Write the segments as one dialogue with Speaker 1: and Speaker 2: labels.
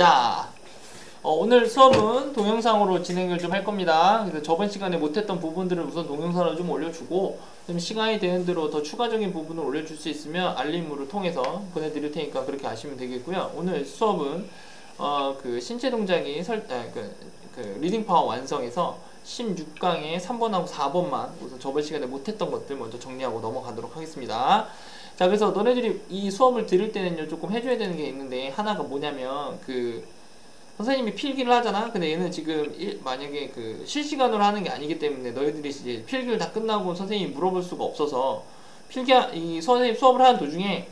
Speaker 1: 자, 오늘 수업은 동영상으로 진행을 좀 할 겁니다. 그래서 저번 시간에 못했던 부분들을 우선 동영상으로 좀 올려주고, 좀 시간이 되는 대로 더 추가적인 부분을 올려줄 수 있으면 알림으로 통해서 보내드릴 테니까 그렇게 하시면 되겠고요. 오늘 수업은 그 신체 동작이 리딩 파워 완성에서 16강의 3번하고 4번만 우선 저번 시간에 못했던 것들 먼저 정리하고 넘어가도록 하겠습니다. 자, 그래서 너네들이 이 수업을 들을 때는요, 조금 해줘야 되는 게 있는데, 하나가 뭐냐면, 선생님이 필기를 하잖아? 근데 얘는 지금 만약에 실시간으로 하는 게 아니기 때문에 너희들이 이제 필기를 다 끝나고 선생님이 물어볼 수가 없어서, 선생님 수업을 하는 도중에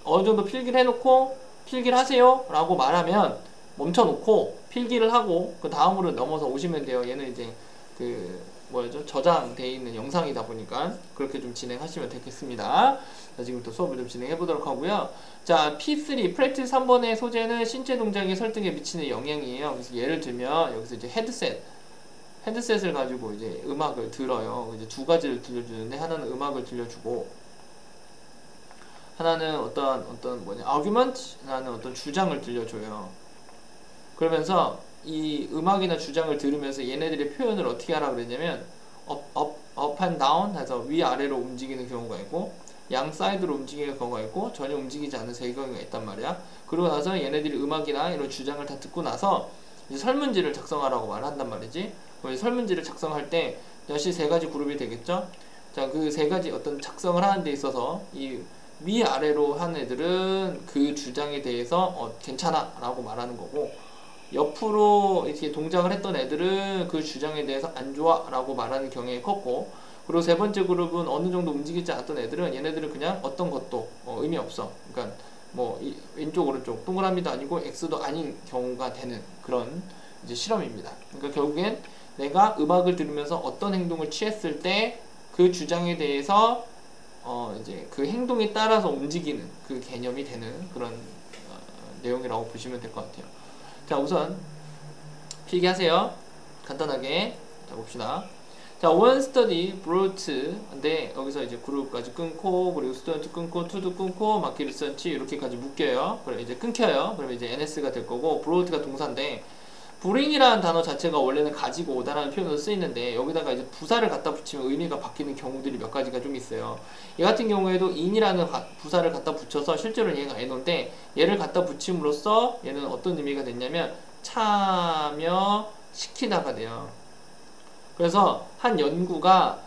Speaker 1: 어느 정도 필기를 해놓고, 필기를 하세요 라고 말하면 멈춰놓고 필기를 하고 그 다음으로 넘어서 오시면 돼요. 얘는 이제 저장되어 있는 영상이다 보니까 그렇게 좀 진행하시면 되겠습니다. 자, 지금부터 수업을 좀 진행해 보도록 하고요. 자, P3 프랙티스 3번의 소재는 신체 동작의 설득에 미치는 영향이에요. 그래서 예를 들면 여기서 이제 헤드셋을 가지고 이제 음악을 들어요. 이제 두 가지를 들려주는데, 하나는 음악을 들려주고, 하나는 argument, 하나는 어떤 주장을 들려줘요. 그러면서 이 음악이나 주장을 들으면서 얘네들의 표현을 어떻게 하라 그랬냐면 up and down 해서 위아래로 움직이는 경우가 있고, 양 사이드로 움직이는 경우가 있고, 전혀 움직이지 않는 세 경우가 있단 말이야. 그러고 나서 얘네들이 음악이나 이런 주장을 다 듣고 나서 이제 설문지를 작성하라고 말한단 말이지. 설문지를 작성할 때 역시 세 가지 그룹이 되겠죠. 자, 그 세 가지 어떤 작성을 하는 데 있어서 이 위아래로 한 애들은 그 주장에 대해서 괜찮아 라고 말하는 거고, 옆으로 이렇게 동작을 했던 애들은 그 주장에 대해서 안 좋아 라고 말하는 경향이 컸고, 그리고 세 번째 그룹은 어느 정도 움직이지 않았던 애들은 얘네들은 그냥 어떤 것도 의미 없어. 그러니까 왼쪽 오른쪽 동그라미도 아니고 X도 아닌 경우가 되는 그런 이제 실험입니다. 그러니까 결국엔 내가 음악을 들으면서 어떤 행동을 취했을 때 그 주장에 대해서 이제 그 행동에 따라서 움직이는 그 개념이 되는 그런 내용이라고 보시면 될 것 같아요. 자, 우선 필기하세요. 간단하게. 자, 봅시다. 자, one study brought, 근데 여기서 이제 그룹까지 끊고, 그리고 스튜던트 끊고, to도 끊고, 마켓 리서치 이렇게까지 묶여요. 그럼 이제 끊겨요. 그러면 이제 NS가 될 거고, brought가 동사인데, bring이라는 단어 자체가 원래는 가지고 오다라는 표현으로 쓰이는데, 여기다가 이제 부사를 갖다 붙이면 의미가 바뀌는 경우들이 몇 가지가 좀 있어요. 얘 같은 경우에도 in이라는 부사를 갖다 붙여서 실제로는 얘가 n어인데, 얘를 갖다 붙임으로써 얘는 어떤 의미가 됐냐면 참여시키다가 돼요. 그래서 한 연구가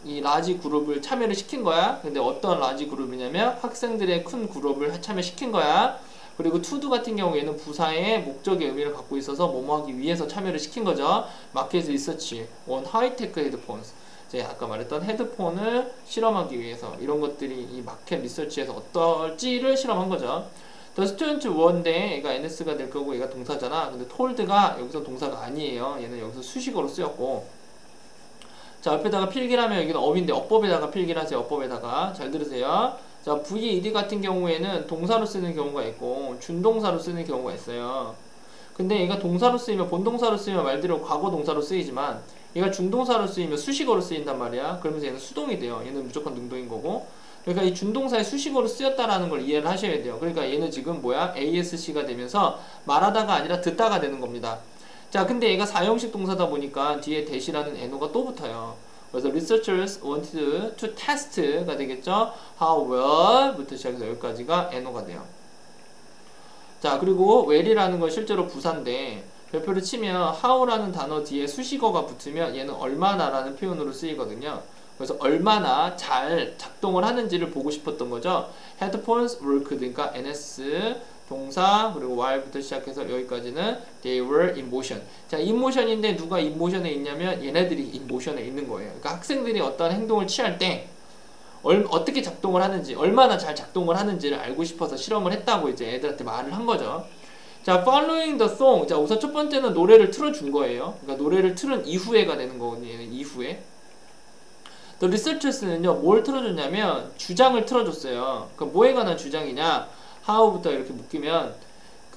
Speaker 1: 이 라지 그룹을 참여를 시킨 거야. 근데 어떤 라지 그룹이냐면 학생들의 큰 그룹을 참여시킨 거야. 그리고 to 같은 경우에는 부사의 목적의 의미를 갖고 있어서 뭐뭐하기 위해서 참여를 시킨 거죠. 마켓 리서치 on high-tech headphones. 제가 아까 말했던 헤드폰을 실험하기 위해서 이런 것들이 이 마켓 리서치에서 어떨지를 실험한 거죠. The student were인데 얘가 NS가 될 거고 얘가 동사잖아. 근데 told가 여기서 동사가 아니에요. 얘는 여기서 수식어로 쓰였고. 자, 옆에다가 필기라면 여기는 업인데 어법에다가 필기를 하세요. 어법에다가. 잘 들으세요. 자, VED 같은 경우에는 동사로 쓰는 경우가 있고 준동사로 쓰는 경우가 있어요. 근데 얘가 동사로 쓰이면, 본동사로 쓰이면 말대로 과거 동사로 쓰이지만 얘가 준동사로 쓰이면 수식어로 쓰인단 말이야. 그러면서 얘는 수동이 돼요. 얘는 무조건 능동인 거고. 그러니까 이 준동사의 수식어로 쓰였다라는 걸 이해를 하셔야 돼요. 그러니까 얘는 지금 ASC가 되면서 말하다가 아니라 듣다가 되는 겁니다. 자, 근데 얘가 사형식 동사다 보니까 뒤에 대시라는 NO가 또 붙어요. 그래서 researchers wanted to test가 되겠죠. How well 부터 시작해서 여기까지가 NO가 돼요. 자, 그리고 well이라는 건 실제로 부사인데 별표를 치면 how라는 단어 뒤에 수식어가 붙으면 얘는 얼마나 라는 표현으로 쓰이거든요. 그래서 얼마나 잘 작동을 하는지를 보고 싶었던 거죠. Headphones worked, 그러니까 NS 동사, 그리고 while부터 시작해서 여기까지는 they were in motion. 자, in motion인데 누가 in motion에 있냐면 얘네들이 in motion에 있는 거예요. 그러니까 학생들이 어떤 행동을 취할 때 어떻게 작동을 하는지, 얼마나 잘 작동을 하는지를 알고 싶어서 실험을 했다고 이제 애들한테 말을 한 거죠. 자, following the song. 자, 우선 첫 번째는 노래를 틀어준 거예요. 그러니까 노래를 틀은 이후에가 되는 거거든요. 얘는 이후에. The researchers는요, 뭘 틀어줬냐면 주장을 틀어줬어요. 그러니까 뭐에 관한 주장이냐? how부터 이렇게 묶이면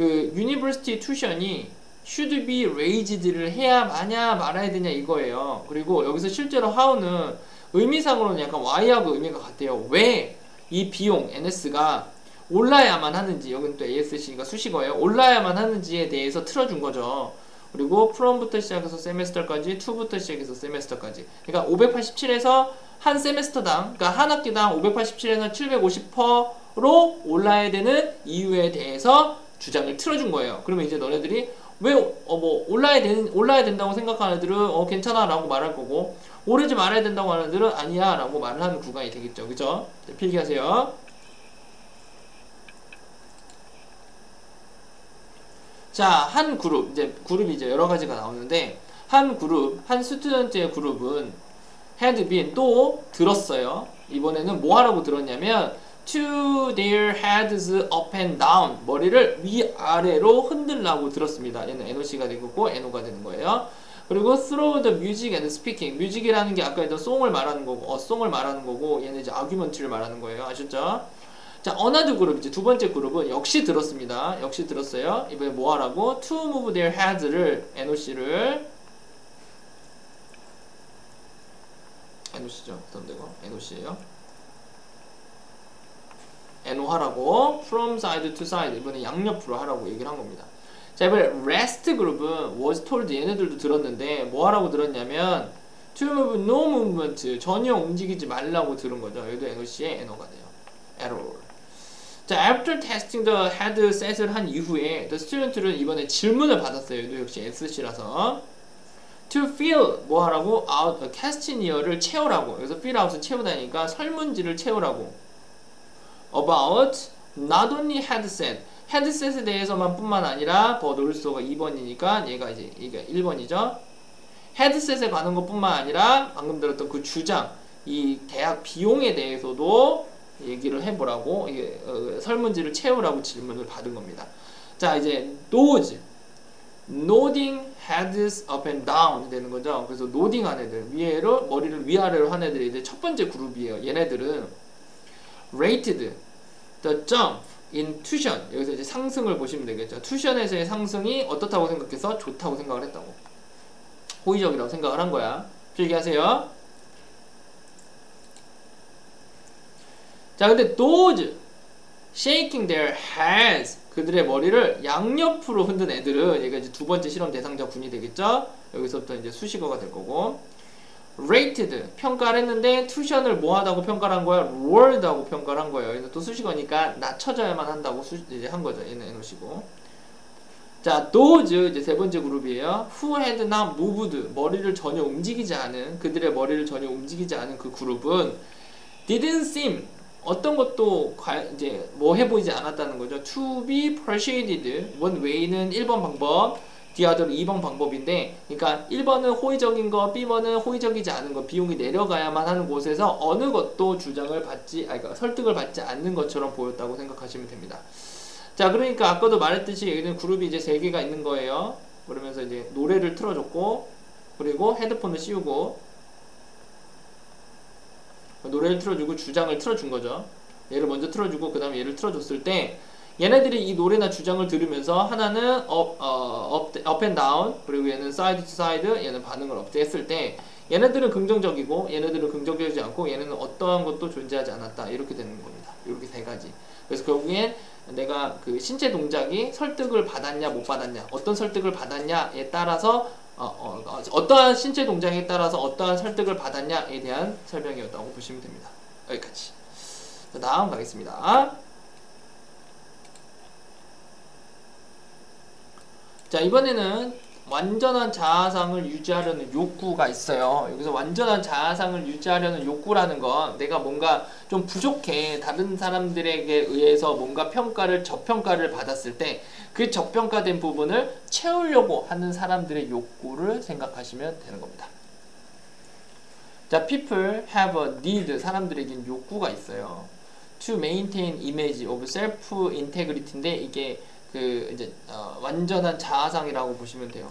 Speaker 1: university tuition이 should be raised를 해야 마냐 말아야 되냐 이거예요. 그리고 여기서 실제로 how는 의미상으로는 약간 why하고 의미가 같아요. 왜 이 비용 NS가 올라야만 하는지, 여기는 또 ASC가 수식어예요. 올라야만 하는지에 대해서 틀어준 거죠. 그리고 from부터 시작해서 세메스터까지, to부터 시작해서 세메스터까지. 그러니까 587에서 한 세메스터당, 그러니까 한 학기당 587에서 750%로 올라야 되는 이유에 대해서 주장을 틀어준 거예요. 그러면 이제 너네들이 왜 올라야 된다고 생각하는 애들은 괜찮아 라고 말할 거고, 오르지 말아야 된다고 하는 애들은 아니야 라고 말을 하는 구간이 되겠죠. 그죠? 필기하세요. 자, 한 그룹, 이제 그룹이 이제 여러 가지가 나오는데, 한 그룹, 한 스튜던트의 그룹은 had been, 또 들었어요. 이번에는 뭐 하라고 들었냐면 to their heads up and down, 머리를 위아래로 흔들라고 들었습니다. 얘는 NOC가 되고 NO가 되는 거예요. 그리고 through the music and speaking, 뮤직이라는 게 아까 했던 송을 말하는 거고, 송을 말하는 거고, 얘는 이제 아규먼트를 말하는 거예요. 아셨죠? 자, another 그룹, 이제 두 번째 그룹은 역시 들었습니다. 역시 들었어요. 이번에 뭐 하라고? to move their heads를, NOC를, NOC죠. 그다음되고 NOC예요. NO 하라고 from side to side, 이번에 양옆으로 하라고 얘기를 한 겁니다. 자, 이번에 rest 그룹은 was told, 얘네들도 들었는데 뭐 하라고 들었냐면 to move no movement, 전혀 움직이지 말라고 들은 거죠. 여기도 NOC의 NO가 돼요. error. 자, after testing the headset을 한 이후에 the student는 이번에 질문을 받았어요. 얘도 역시 SC라서 to fill, 뭐 하라고? out, questionnaires 채우라고. 여기서 fill out은 채우다니까 설문지를 채우라고. about not only headset, 헤드셋에 대해서만 뿐만 아니라 but also가 2번이니까 얘가 이제 이게 1번이죠. 헤드셋에 관한 것뿐만 아니라 방금 들었던 그 주장, 이 대학 비용에 대해서도 얘기를 해보라고, 이게 설문지를 채우라고 질문을 받은 겁니다. 자, 이제 those nodding heads up and down 되는 거죠. 그래서 nodding 한 애들, 위에로 머리를 위아래로 한 애들이 이제 첫 번째 그룹이에요. 얘네들은 rated the jump in tuition, 여기서 이제 상승을 보시면 되겠죠. tuition에서의 상승이 어떻다고 생각해서 좋다고 생각을 했다고, 호의적이라고 생각을 한 거야. 필기하세요. 자, 근데 those shaking their heads, 그들의 머리를 양옆으로 흔든 애들은, 얘가 이제 두 번째 실험 대상자 군이 되겠죠. 여기서부터 이제 수식어가 될 거고, rated, 평가를 했는데 tuition을 뭐하다고 평가를 한 거야? lowered하고 평가를 한 거예요. 얘는 또 수식어니까 낮춰져야만 한다고 이제 한 거죠. 얘는 NOC고. 자, those, 이제 세 번째 그룹이에요. who had not moved, 머리를 전혀 움직이지 않은, 그들의 머리를 전혀 움직이지 않은 그 그룹은 didn't seem, 어떤 것도 이제 뭐 해보이지 않았다는 거죠. to be persuaded, one way는 1번 방법, the other는 2번 방법인데, 그러니까 1번은 호의적인 거, B번은 호의적이지 않은 거, 비용이 내려가야만 하는 곳에서 어느 것도 주장을 받지, 그러니까 설득을 받지 않는 것처럼 보였다고 생각하시면 됩니다. 자, 그러니까 아까도 말했듯이 여기는 그룹이 이제 3개가 있는 거예요. 그러면서 이제 노래를 틀어줬고, 그리고 헤드폰을 씌우고, 노래를 틀어주고 주장을 틀어준 거죠. 얘를 먼저 틀어주고 그 다음에 얘를 틀어줬을 때, 얘네들이 이 노래나 주장을 들으면서 하나는 up and down, 그리고 얘는 side to side, 얘는 반응을 없지 했을 때, 얘네들은 긍정적이고 얘네들은 긍정적이지 않고 얘네는 어떠한 것도 존재하지 않았다, 이렇게 되는 겁니다. 이렇게 세 가지. 그래서 결국엔 내가 그 신체 동작이 설득을 받았냐 못 받았냐, 어떤 설득을 받았냐에 따라서 어떠한 신체 동작에 따라서 어떠한 설득을 받았냐에 대한 설명이었다고 보시면 됩니다. 여기까지. 자, 다음 가겠습니다. 자, 이번에는 완전한 자아상을 유지하려는 욕구가 있어요. 여기서 완전한 자아상을 유지하려는 욕구라는 건 내가 뭔가 좀 부족해, 다른 사람들에게 의해서 뭔가 저평가를 받았을 때 그 저평가된 부분을 채우려고 하는 사람들의 욕구를 생각하시면 되는 겁니다. 자, people have a need, 사람들에겐 욕구가 있어요. to maintain image of self-integrity인데 이게 그 이제 완전한 자아상이라고 보시면 돼요.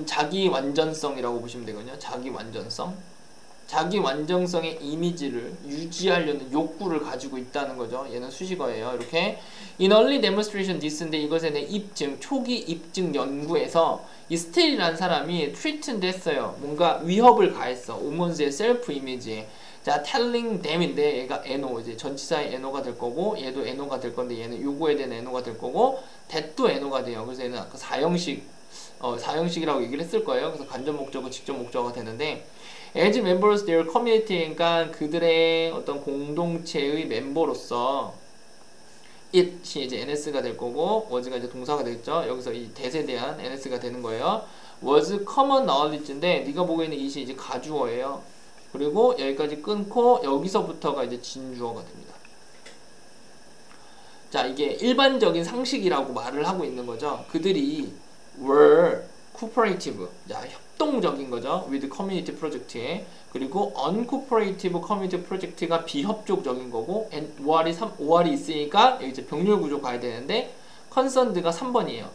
Speaker 1: 자기 완전성이라고 보시면 되거든요. 자기 완전성. 자기 완전성의 이미지를 유지하려는 욕구를 가지고 있다는 거죠. 얘는 수식어예요. 이렇게 In early demonstration this인데 이것에 대해 입증, 초기 입증 연구에서 이 스틸이라는 사람이 threatened 했어요. 뭔가 위협을 가했어. 우먼즈의 셀프 이미지에. 자, telling them인데 얘가 NO, 이제 전치사의 NO가 될 거고 얘도 NO가 될 건데 얘는 요거에 대한 NO가 될 거고 that도 NO가 돼요. 그래서 얘는 아까 사형식이라고 얘기를 했을 거예요. 그래서 간접 목적어, 직접 목적어가 되는데 as members their community, 그러니까 그들의 어떤 공동체의 멤버로서 it이 이제 NS가 될 거고 was가 이제 동사가 되겠죠. 여기서 이 that에 대한 NS가 되는 거예요. was common knowledge인데 네가 보고 있는 it이 이제 가주어예요. 그리고 여기까지 끊고 여기서부터가 이제 진주어가 됩니다. 자, 이게 일반적인 상식이라고 말을 하고 있는 거죠. 그들이 were cooperative, 자, 협동적인 거죠. with community project에. 그리고 uncooperative community project가 비협조적인 거고, and 5할이 있으니까 여기 이제 병렬 구조 가야 되는데 concerned가 3번이에요.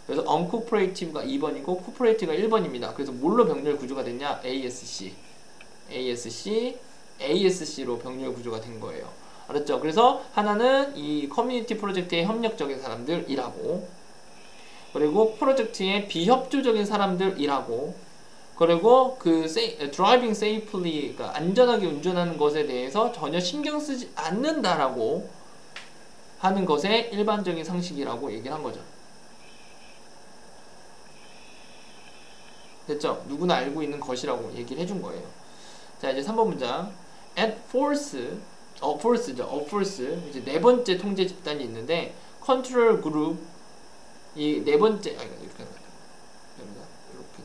Speaker 1: 그래서 uncooperative가 2번이고 cooperative가 1번입니다. 그래서 뭘로 병렬 구조가 됐냐? ASC로 병렬 구조가 된 거예요. 알았죠? 그래서 하나는 이 커뮤니티 프로젝트의 협력적인 사람들이라고, 그리고 프로젝트의 비협조적인 사람들이라고, 그리고 그 driving safely, 그러니까 안전하게 운전하는 것에 대해서 전혀 신경 쓰지 않는다라고 하는 것의 일반적인 상식이라고 얘기를 한 거죠. 됐죠? 누구나 알고 있는 것이라고 얘기를 해준 거예요. 자, 이제 3번 문장. At force죠. 이제 네 번째 통제 집단이 있는데, control group, 이 네 번째, 이렇게 됩니다. 이렇게.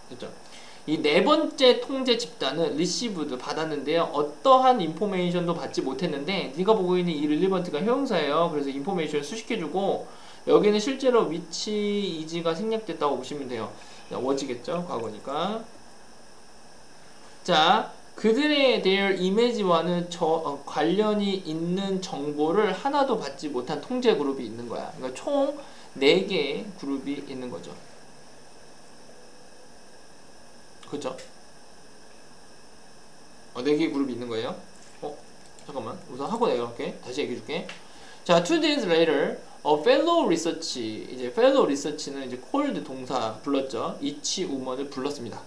Speaker 1: 됐죠? 이 네 번째 통제 집단은 received, 받았는데요. 어떠한 인포메이션도 받지 못했는데, 네가 보고 있는 이 relevant가 형용사예요. 그래서 인포메이션을 수식해주고, 여기는 실제로 위치 이지가 생략됐다고 보시면 돼요. was겠죠? 과거니까. 자, 그들의 their image와는 관련이 있는 정보를 하나도 받지 못한 통제 그룹이 있는 거야. 그러니까 총 4개의 그룹이 있는 거죠. 그죠? 4개의 그룹이 있는 거예요. 잠깐만. 우선 하고 내려갈게. 다시 얘기해 줄게. 자, 2 days later, fellow research, 이제 fellow research는 이제 called 동사 불렀죠. each woman을 불렀습니다.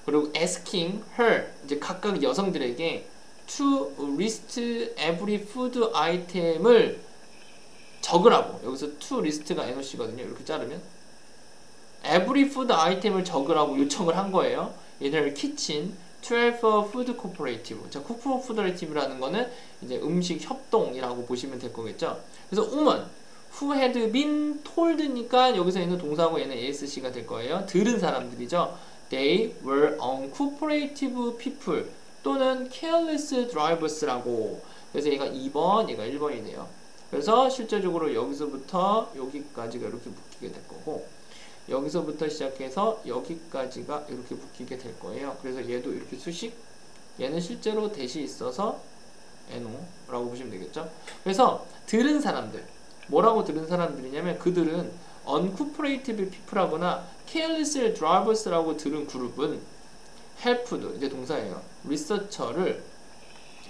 Speaker 1: 그리고 asking her, 이제 각각 여성들에게 to list every food item을 적으라고. 여기서 to list가 NOC거든요. 이렇게 자르면 every food item을 적으라고 요청을 한 거예요. 얘네를 kitchen 12 food cooperative. 자, cooperative,라는 거는 이제 음식 협동이라고 보시면 될 거겠죠. 그래서 woman who had been told니까 여기서 있는 동사고 얘는 ASC가 될 거예요. 들은 사람들이죠. They were uncooperative people 또는 careless drivers라고. 그래서 얘가 2번, 얘가 1번이 돼요. 그래서 실제적으로 여기서부터 여기까지가 이렇게 묶이게 될 거고, 여기서부터 시작해서 여기까지가 이렇게 묶이게 될 거예요. 그래서 얘도 이렇게 수식, 얘는 실제로 대시 있어서 NO라고 보시면 되겠죠. 그래서 들은 사람들, 뭐라고 들은 사람들이냐면 그들은 uncooperative people하거나 careless drivers라고 들은 그룹은 helped, 이제 동사예요. 리서처를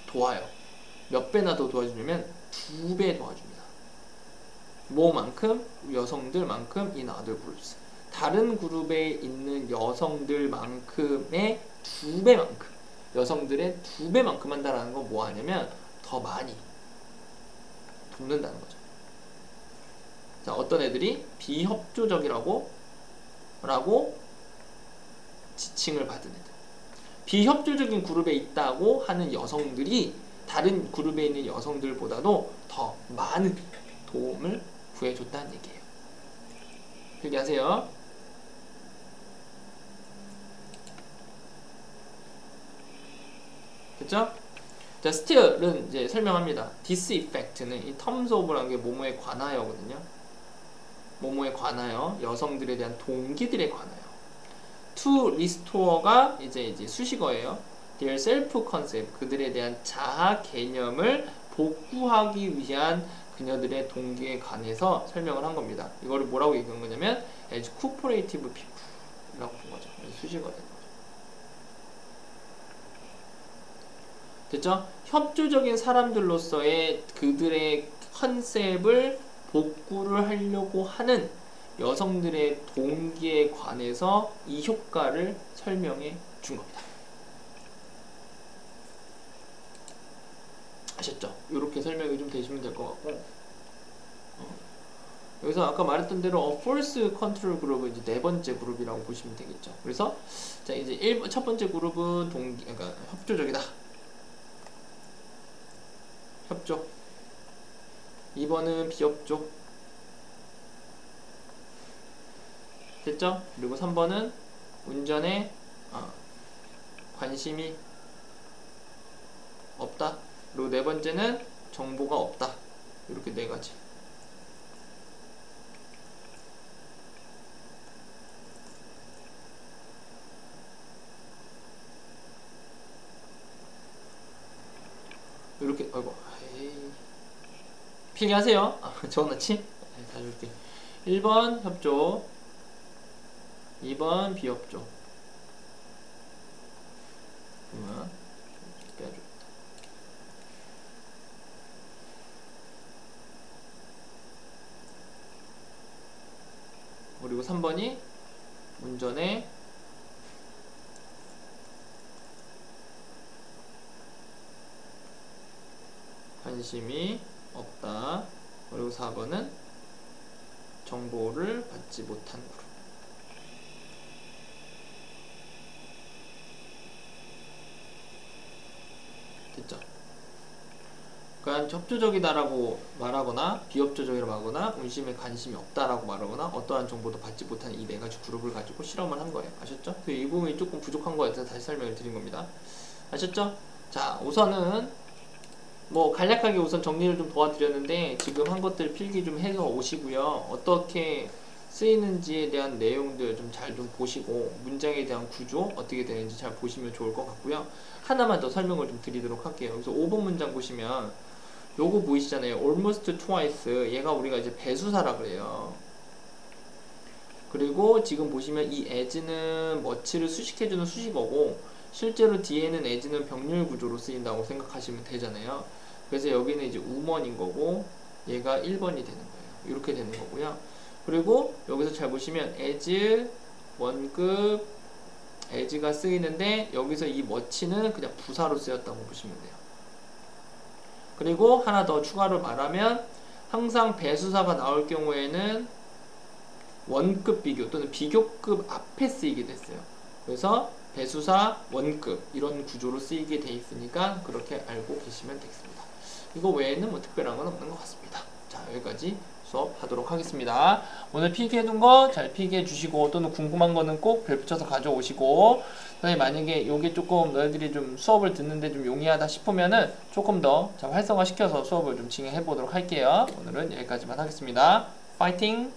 Speaker 1: 도와요. 몇 배나 더 도와주냐면 2배 도와줍니다. 뭐만큼? 여성들만큼 in other groups. 다른 그룹에 있는 여성들만큼의 2배만큼, 여성들의 2배만큼 한다는 건 뭐 하냐면 더 많이 돕는다는 거죠. 자, 어떤 애들이 비협조적이라고 지칭을 받은 애들. 비협조적인 그룹에 있다고 하는 여성들이 다른 그룹에 있는 여성들보다도 더 많은 도움을 구해줬다는 얘기예요. 필기하세요. 됐죠? 자, still은 이제 설명합니다. this effect는 이 terms of라는 게 뭐뭐에 관하여거든요. 뭐뭐에 관하여, 여성들에 대한 동기들에 관하여. to restore가 이제 수식어예요. their self concept, 그들에 대한 자아 개념을 복구하기 위한 그녀들의 동기에 관해서 설명을 한 겁니다. 이거를 뭐라고 얘기한 거냐면 as cooperative people, 라고 본 거죠. 수식어가 되는 거죠. 됐죠? 협조적인 사람들로서의 그들의 컨셉을 복구를 하려고 하는 여성들의 동기에 관해서 이 효과를 설명해 준 겁니다. 아셨죠? 이렇게 설명이 좀 되시면 될 것 같고, 여기서 아까 말했던 대로 Force Control 그룹은 이제 네 번째 그룹이라고 보시면 되겠죠. 그래서 자 이제 첫 번째 그룹은 그러니까 협조적이다. 협조. 2번은 비협조. 됐죠? 그리고 3번은 운전에 관심이 없다. 그리고 네 번째는 정보가 없다. 이렇게 네 가지. 이렇게 아이고 필기하세요. 적어놨지? 다시 볼게. 1번 협조, 2번 비협조. 그러면 빼야겠다. 그리고 3번이 운전에 관심이 없다. 그리고 4번은 정보를 받지 못한 그룹. 됐죠? 그러니까 협조적이다라고 말하거나 비협조적이라고 하거나 운심에 관심이 없다라고 말하거나 어떠한 정보도 받지 못한 이 네 가지 그룹을 가지고 실험을 한 거예요. 아셨죠? 이 부분이 조금 부족한 거에 대해서 다시 설명을 드린 겁니다. 아셨죠? 자, 우선은 뭐 간략하게 우선 정리를 좀 도와드렸는데 지금 한 것들 필기 좀 해서 오시고요. 어떻게 쓰이는지에 대한 내용들 좀 잘 좀 보시고 문장에 대한 구조 어떻게 되는지 잘 보시면 좋을 것 같고요. 하나만 더 설명을 좀 드리도록 할게요. 그래서 5번 문장 보시면 요거 보이시잖아요. almost twice. 얘가 우리가 이제 배수사라 그래요. 그리고 지금 보시면 이 as는 much를 수식해주는 수식어고 실제로 뒤에는 as는 병렬 구조로 쓰인다고 생각하시면 되잖아요. 그래서 여기는 이제 우먼인 거고 얘가 1번이 되는 거예요. 이렇게 되는 거고요. 그리고 여기서 잘 보시면 as 원급 as가 쓰이는데 여기서 이 much는 그냥 부사로 쓰였다고 보시면 돼요. 그리고 하나 더 추가로 말하면 항상 배수사가 나올 경우에는 원급 비교 또는 비교급 앞에 쓰이게 됐어요. 그래서 배수사 원급 이런 구조로 쓰이게 돼 있으니까 그렇게 알고 계시면 되겠습니다. 이거 외에는 뭐 특별한 건 없는 것 같습니다. 자, 여기까지 수업하도록 하겠습니다. 오늘 필기해둔 거 잘 필기해 주시고 또는 궁금한 거는 꼭 별 붙여서 가져오시고 만약에 요게 조금 너희들이 좀 수업을 듣는데 좀 용이하다 싶으면은 조금 더 활성화 시켜서 수업을 좀 진행해 보도록 할게요. 오늘은 여기까지만 하겠습니다. 파이팅!